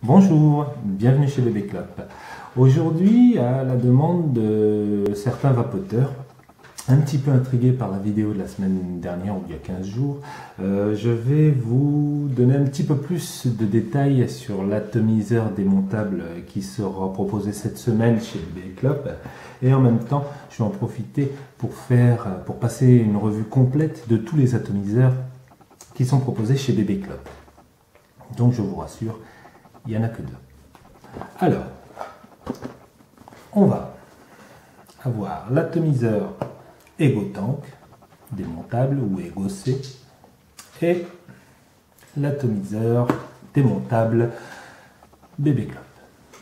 Bonjour, bienvenue chez Bébé Club. Aujourd'hui, à la demande de certains vapoteurs, un petit peu intrigués par la vidéo de la semaine dernière ou il y a 15 jours, je vais vous donner un petit peu plus de détails sur l'atomiseur démontable qui sera proposé cette semaine chez Bébé Club. Et en même temps, je vais en profiter pour passer une revue complète de tous les atomiseurs qui sont proposés chez Bébé Club. Donc je vous rassure, il n'y en a que deux. Alors, on va avoir l'atomiseur EgoTank démontable ou EgoC et l'atomiseur démontable Bébé Club.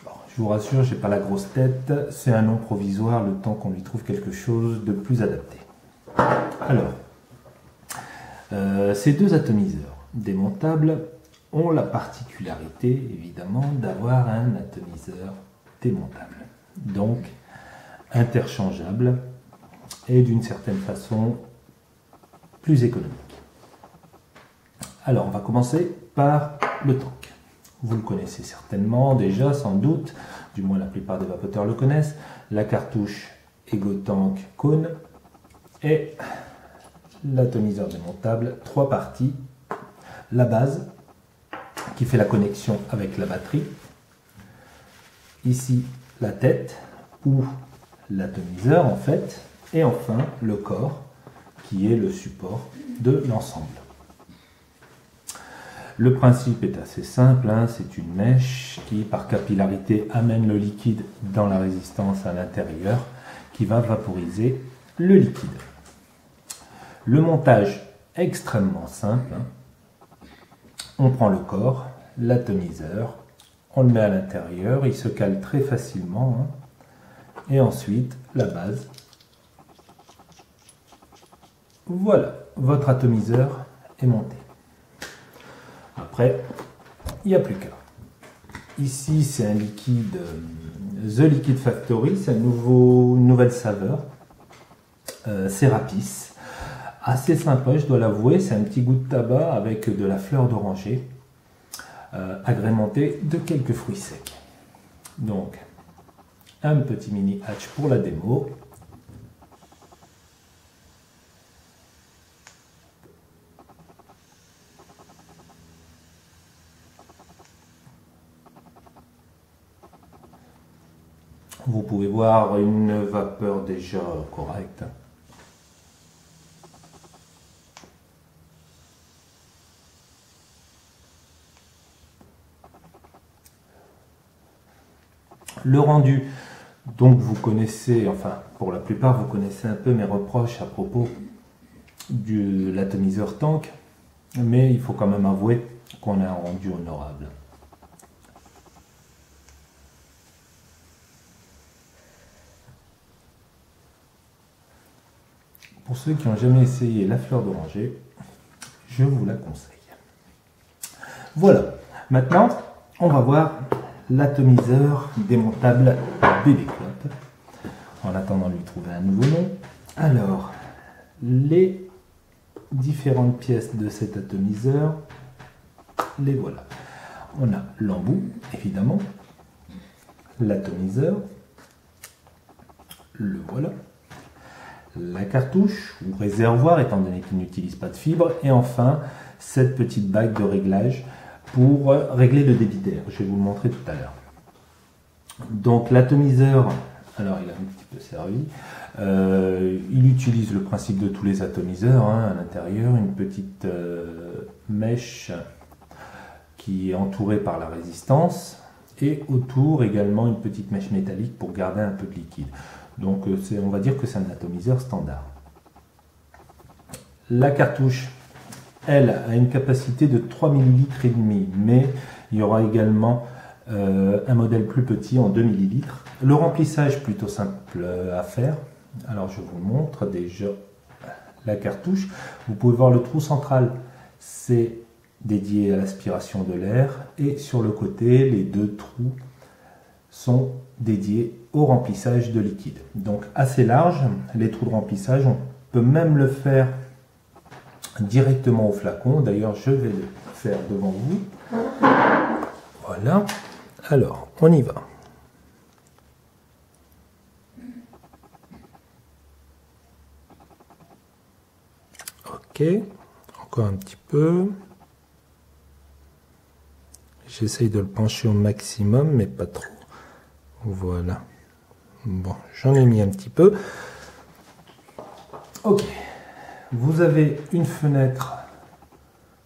Bon, je vous rassure, je n'ai pas la grosse tête, c'est un nom provisoire le temps qu'on lui trouve quelque chose de plus adapté. Alors, ces deux atomiseurs démontables ont la particularité, évidemment, d'avoir un atomiseur démontable, donc interchangeable et d'une certaine façon plus économique. Alors, on va commencer par le tank. Vous le connaissez certainement déjà, sans doute, du moins la plupart des vapoteurs le connaissent, la cartouche EgoTank Cône et l'atomiseur démontable, trois parties, la base, qui fait la connexion avec la batterie. Ici, la tête ou l'atomiseur en fait. Et enfin, le corps qui est le support de l'ensemble. Le principe est assez simple, hein, c'est une mèche qui, par capillarité, amène le liquide dans la résistance à l'intérieur qui va vaporiser le liquide. Le montage extrêmement simple. Hein. On prend le corps, l'atomiseur, on le met à l'intérieur, il se cale très facilement. Hein. Et ensuite, la base. Voilà, votre atomiseur est monté. Après, il n'y a plus qu'à. Ici, c'est un liquide The Liquid Factory, c'est une nouvelle saveur, Serapis. Assez sympa, je dois l'avouer, c'est un petit goût de tabac avec de la fleur d'oranger, agrémenté de quelques fruits secs. Donc, un petit mini hatch pour la démo. Vous pouvez voir une vapeur déjà correcte. Le rendu, donc vous connaissez, enfin pour la plupart vous connaissez un peu mes reproches à propos de l'atomiseur tank, mais il faut quand même avouer qu'on a un rendu honorable. Pour ceux qui n'ont jamais essayé la fleur d'oranger, je vous la conseille. Voilà, maintenant on va voir l'atomiseur démontable Bébé Club, en attendant de lui trouver un nouveau nom. Alors, les différentes pièces de cet atomiseur, les voilà. On a l'embout, évidemment, l'atomiseur, le voilà, la cartouche ou réservoir, étant donné qu'il n'utilise pas de fibre, et enfin, cette petite bague de réglage pour régler le débit d'air. Je vais vous le montrer tout à l'heure. Donc l'atomiseur, alors il a un petit peu servi, il utilise le principe de tous les atomiseurs, hein, à l'intérieur, une petite mèche qui est entourée par la résistance, et autour également une petite mèche métallique pour garder un peu de liquide. Donc on va dire que c'est un atomiseur standard. La cartouche, elle, a une capacité de 3,5 ml, mais il y aura également un modèle plus petit en 2 ml. Le remplissage plutôt simple à faire. Alors je vous montre déjà la cartouche. Vous pouvez voir le trou central, c'est dédié à l'aspiration de l'air, et sur le côté, les deux trous sont dédiés au remplissage de liquide. Donc assez large, les trous de remplissage, on peut même le faire directement au flacon. D'ailleurs, je vais le faire devant vous. Voilà. Alors, on y va. Ok, encore un petit peu. J'essaye de le pencher au maximum, mais pas trop. Voilà. Bon, j'en ai mis un petit peu. Ok. Vous avez une fenêtre,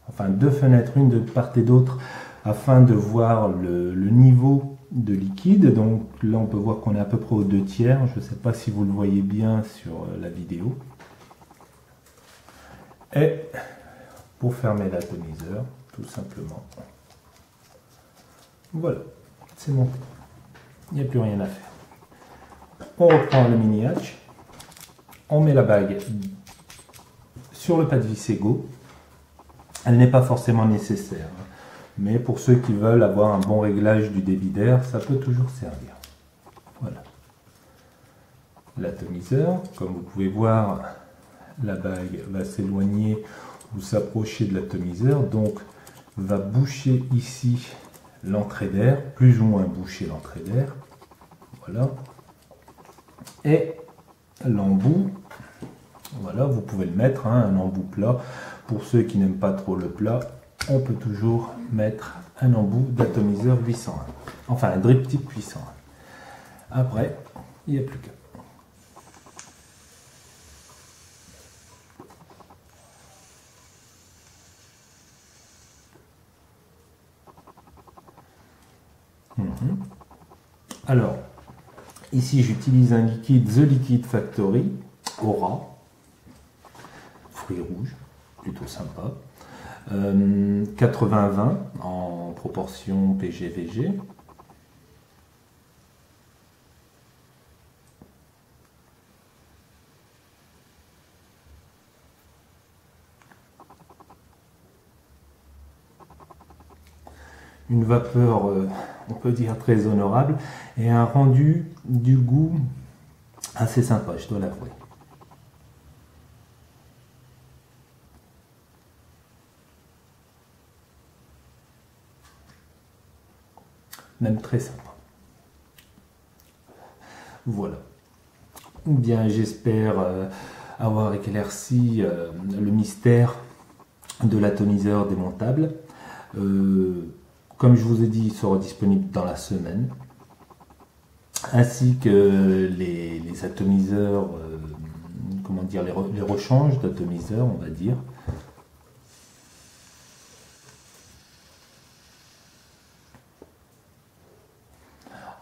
enfin deux fenêtres, une de part et d'autre, afin de voir le niveau de liquide. Donc là, on peut voir qu'on est à peu près aux 2/3. Je ne sais pas si vous le voyez bien sur la vidéo. Et pour fermer l'atomiseur, tout simplement. Voilà, c'est bon. Il n'y a plus rien à faire. On reprend le mini hatch. On met la bague sur le pas de vis égaux. Elle n'est pas forcément nécessaire, mais pour ceux qui veulent avoir un bon réglage du débit d'air, ça peut toujours servir. Voilà. L'atomiseur, comme vous pouvez voir, la bague va s'éloigner ou s'approcher de l'atomiseur, donc va boucher ici l'entrée d'air, plus ou moins boucher l'entrée d'air. Voilà. Et l'embout, voilà, vous pouvez le mettre, hein, un embout plat. Pour ceux qui n'aiment pas trop le plat, on peut toujours mettre un embout d'atomiseur 801. Enfin, un drip type 801. Après, il n'y a plus qu'à. Alors, ici j'utilise un liquide The Liquid Factory, Aura, fruits rouges, plutôt sympa. 80-20 en proportion PG-VG. Une vapeur, on peut dire, très honorable et un rendu du goût assez sympa, je dois l'avouer. Même très sympa. Voilà. Bien, j'espère avoir éclairci le mystère de l'atomiseur démontable. Comme je vous ai dit, il sera disponible dans la semaine, ainsi que les atomiseurs, comment dire, les rechanges d'atomiseurs, on va dire.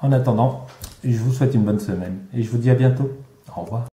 En attendant, je vous souhaite une bonne semaine et je vous dis à bientôt. Au revoir.